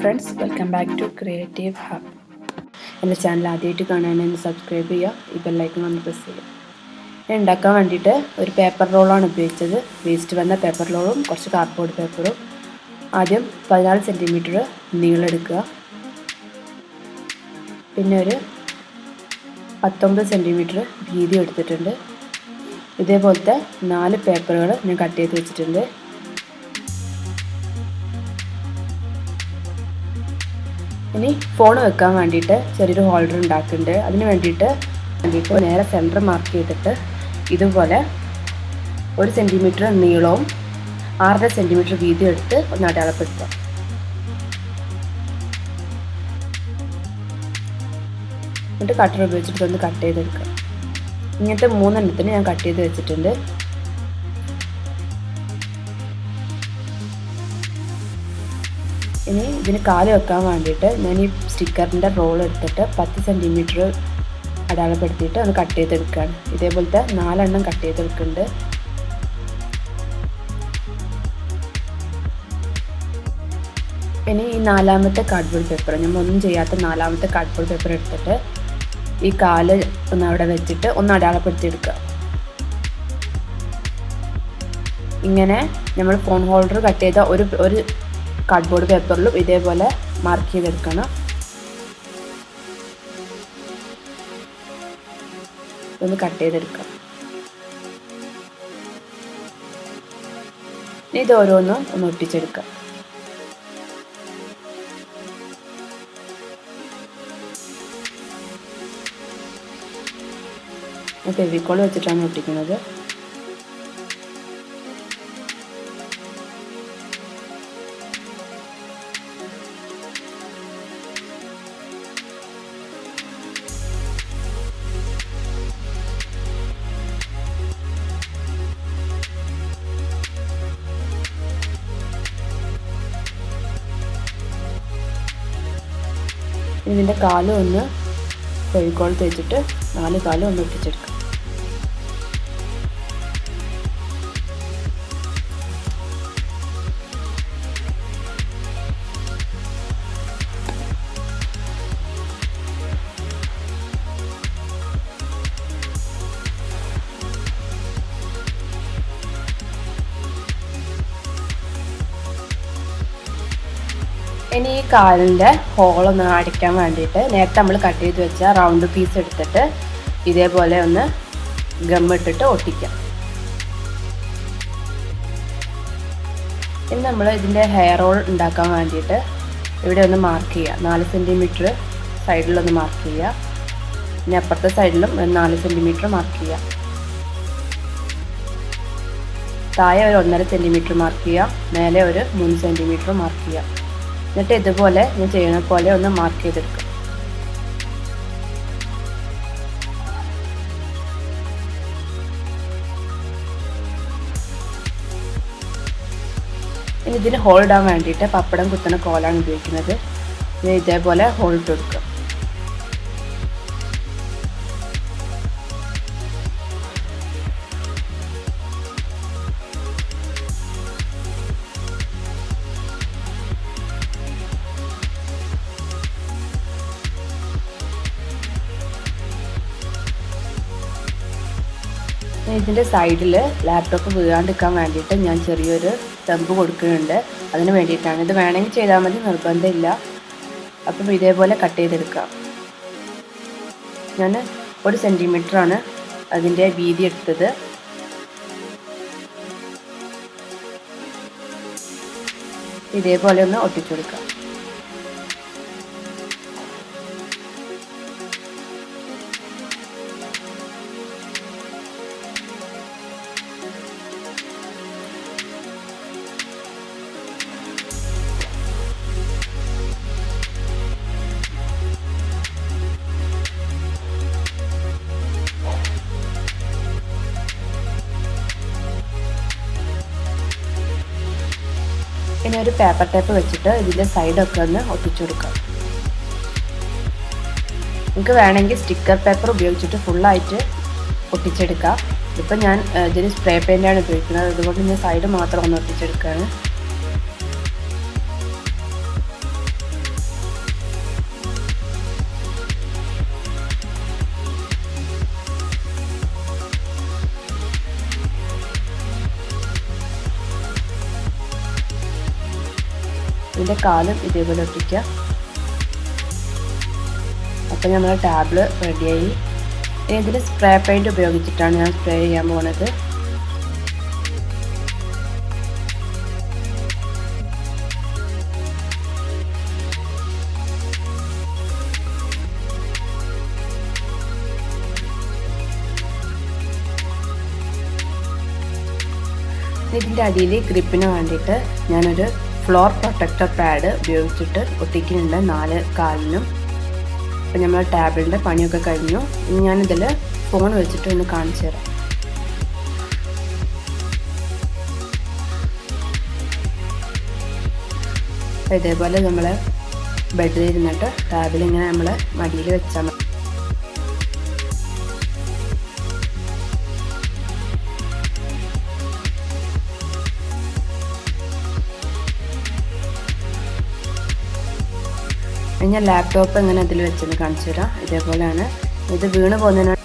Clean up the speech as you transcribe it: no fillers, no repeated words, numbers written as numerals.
Friends, welcome back to creative hub. എൻ്റെ channel ആദ്യമായിട്ട് കാണാനെന്ന് സബ്സ്ക്രൈബ് ചെയ്യുക, ഈ ബെല്ലൈക്കൺ ഒന്ന് പ്രസ് ചെയ്യുക. ഞാൻ ഉണ്ടാക്കാൻ വേണ്ടിയിട്ട് ഒരു പേപ്പർ റോളാണ് ഉപയോഗിച്ചത്. വേസ്റ്റ് വന്ന പേപ്പർ റോളും കുറച്ച് കാർഡ്ബോർഡ് പേപ്പറും. ആദ്യം 14 സെൻറ്റിമീറ്റർ നീളെടുക്കുക, പിന്നെ ഒരു 19 സെൻറ്റിമീറ്റർ വീതി എടുത്തിട്ടുണ്ട്. ഇതേപോലത്തെ 4 പേപ്പറുകൾ ഞാൻ കട്ട് ചെയ്ത് വെച്ചിട്ടുണ്ട്. ഇനി ഫോൺ വെക്കാൻ വേണ്ടിയിട്ട് ചെറിയൊരു ഹോൾഡർ ഉണ്ടാക്കുന്നുണ്ട്. അതിന് വേണ്ടിയിട്ട് നേരെ സെൻറ്റർ മാർക്ക് ചെയ്തിട്ട് ഇതുപോലെ 1 സെൻറ്റിമീറ്റർ നീളവും 6.5 സെൻറ്റിമീറ്റർ വീതി എടുത്ത് ഒന്ന് അടയാളപ്പെടുത്തുക. എന്നിട്ട് കട്ടർ ഉപയോഗിച്ചിട്ട് ഒന്ന് കട്ട് ചെയ്തെടുക്കുക. ഇങ്ങനത്തെ 3 എണ്ണത്തിന് ഞാൻ കട്ട് ചെയ്ത് വെച്ചിട്ടുണ്ട്. ഇനി ഇതിന് കാല് വെക്കാൻ വേണ്ടിയിട്ട് ഞാൻ ഈ സ്റ്റിക്കറിൻ്റെ റോൾ എടുത്തിട്ട് 10 സെൻറ്റിമീറ്റർ അടയാളപ്പെടുത്തിയിട്ട് ഒന്ന് കട്ട് ചെയ്തെടുക്കുകയാണ്. ഇതേപോലത്തെ 4 എണ്ണം കട്ട് ചെയ്തെടുക്കുന്നുണ്ട്. ഇനി ഈ 4ാമത്തെ കാർഡ്ബോർഡ് പേപ്പർ, നമ്മൾ ഒന്നും ചെയ്യാത്ത 4ാമത്തെ കാർഡ്ബോർഡ് പേപ്പർ എടുത്തിട്ട് ഈ കാല് ഒന്ന് അവിടെ വെച്ചിട്ട് ഒന്ന് അടയാളപ്പെടുത്തിയെടുക്കുക. ഇങ്ങനെ നമ്മൾ ഫോൺ ഹോൾഡർ കട്ട് ചെയ്ത ഒരു കാർഡ്ബോർഡ് പേപ്പറിലും ഇതേപോലെ മാർക്ക് ചെയ്തെടുക്കണം. ഒന്ന് കട്ട് ചെയ്തെടുക്കാം. ഇത് ഓരോന്നും ഒന്ന് ഒട്ടിച്ചെടുക്കാം. ഫെവിക്കോൾ വെച്ചിട്ടാണ് ഒട്ടിക്കുന്നത്. ഇതിൻ്റെ കാലും ഒന്ന് ഫെവിക്കോൾ തേച്ചിട്ട് 4 കാലും ഒന്ന് ഒട്ടിച്ചെടുക്കാം. ഇനി ഈ കാലിൻ്റെ ഹോളൊന്ന് അടിക്കാൻ വേണ്ടിയിട്ട് നേരത്തെ നമ്മൾ കട്ട് ചെയ്ത് വെച്ച റൗണ്ട് പീസ് എടുത്തിട്ട് ഇതേപോലെ ഒന്ന് ഗമ്മിട്ടിട്ട് ഒട്ടിക്കാം. ഇനി നമ്മൾ ഇതിൻ്റെ ഹെയർ റോൾ ഉണ്ടാക്കാൻ വേണ്ടിയിട്ട് ഇവിടെ ഒന്ന് മാർക്ക് ചെയ്യുക. 4 സെൻറ്റിമീറ്റർ സൈഡിലൊന്ന് മാർക്ക് ചെയ്യുക. പിന്നെ അപ്പുറത്തെ സൈഡിലും 4 സെൻറ്റിമീറ്റർ മാർക്ക് ചെയ്യുക. താഴെ ഒരു 1.5 സെൻറ്റിമീറ്റർ മാർക്ക് ചെയ്യുക. മേലെ ഒരു 3 സെൻറ്റിമീറ്റർ മാർക്ക് ചെയ്യുക. എന്നിട്ട് ഇതുപോലെ ഞാൻ ചെയ്യുന്ന പോലെ ഒന്ന് മാർക്ക് ചെയ്തെടുക്കുക. ഇനി ഇതിന് ഹോൾ ഇടാൻ വേണ്ടിയിട്ട് പപ്പടം കുത്തുന്ന കോലാണ് ഉപയോഗിക്കുന്നത്. ഇതേപോലെ ഹോൾ ഇട്ട് കൊടുക്കുക. ഇതിൻ്റെ സൈഡിൽ ലാപ്ടോപ്പ് വീഴാണ്ടിരിക്കാൻ വേണ്ടിയിട്ട് ഞാൻ ചെറിയൊരു തമ്പ് കൊടുക്കുന്നുണ്ട്. അതിന് വേണ്ടിയിട്ടാണ്. ഇത് വേണമെങ്കിൽ ചെയ്താൽ മതി, നിർബന്ധമില്ല. അപ്പം ഇതേപോലെ കട്ട് ചെയ്തെടുക്കാം. ഞാൻ 1 സെൻറ്റിമീറ്ററാണ് അതിൻ്റെ വീതി എടുത്തത്. ഇതേപോലെ ഒന്ന് ഒട്ടിച്ചു കൊടുക്കാം. ഇനി ഒരു പേപ്പർ ടേപ്പ് വെച്ചിട്ട് ഇതിൻ്റെ സൈഡൊക്കെ ഒന്ന് ഒട്ടിച്ചു കൊടുക്കാം. നിങ്ങൾക്ക് വേണമെങ്കിൽ സ്റ്റിക്കർ പേപ്പർ ഉപയോഗിച്ചിട്ട് ഫുള്ളായിട്ട് ഒട്ടിച്ചെടുക്കാം. ഇപ്പം ഞാൻ ഇതിന് സ്പ്രേ പെയിൻ്റാണ് ഉപയോഗിക്കുന്നത്. അതുകൊണ്ട് ഞാൻ സൈഡ് മാത്രം ഒന്ന് ഒട്ടിച്ചെടുക്കുകയാണ്. ഇതിൻ്റെ കാലും ഇതേപോലെ ഒട്ടിക്കുക. അപ്പോൾ നമ്മുടെ ടാബിൾ റെഡിയായി. ഇനി ഇതിൽ സ്പ്രേ പെയിൻറ്റ് ഉപയോഗിച്ചിട്ടാണ് ഞാൻ സ്പ്രേ ചെയ്യാൻ പോകുന്നത്. ഇതിൻ്റെ അടിയിൽ ഗ്രിപ്പിന് വേണ്ടിയിട്ട് ഞാനൊരു ഫ്ലോർ പ്രൊട്ടക്ടർ പാഡ് ഉപയോഗിച്ചിട്ട് ഒട്ടിക്കുന്നുണ്ട് 4 കാലിനും. അപ്പോൾ നമ്മൾ ടാബിളിൻ്റെ പണിയൊക്കെ കഴിഞ്ഞു. ഇനി ഞാനിതിൽ ഫോൺ വെച്ചിട്ട് ഒന്ന് കാണിച്ചു തരാം. ഇതേപോലെ നമ്മൾ ബെഡിൽ ഇരുന്നിട്ട് ടാബിൽ ഇങ്ങനെ നമ്മൾ മടിയിൽ വെച്ചാൽ മതി. ഞാൻ ലാപ്ടോപ്പ് എങ്ങനെ അതിൽ വെച്ചെന്ന് കാണിച്ചു തരാം. ഇതേപോലെയാണ്. ഇത് വീണ് പോകുന്നതിന്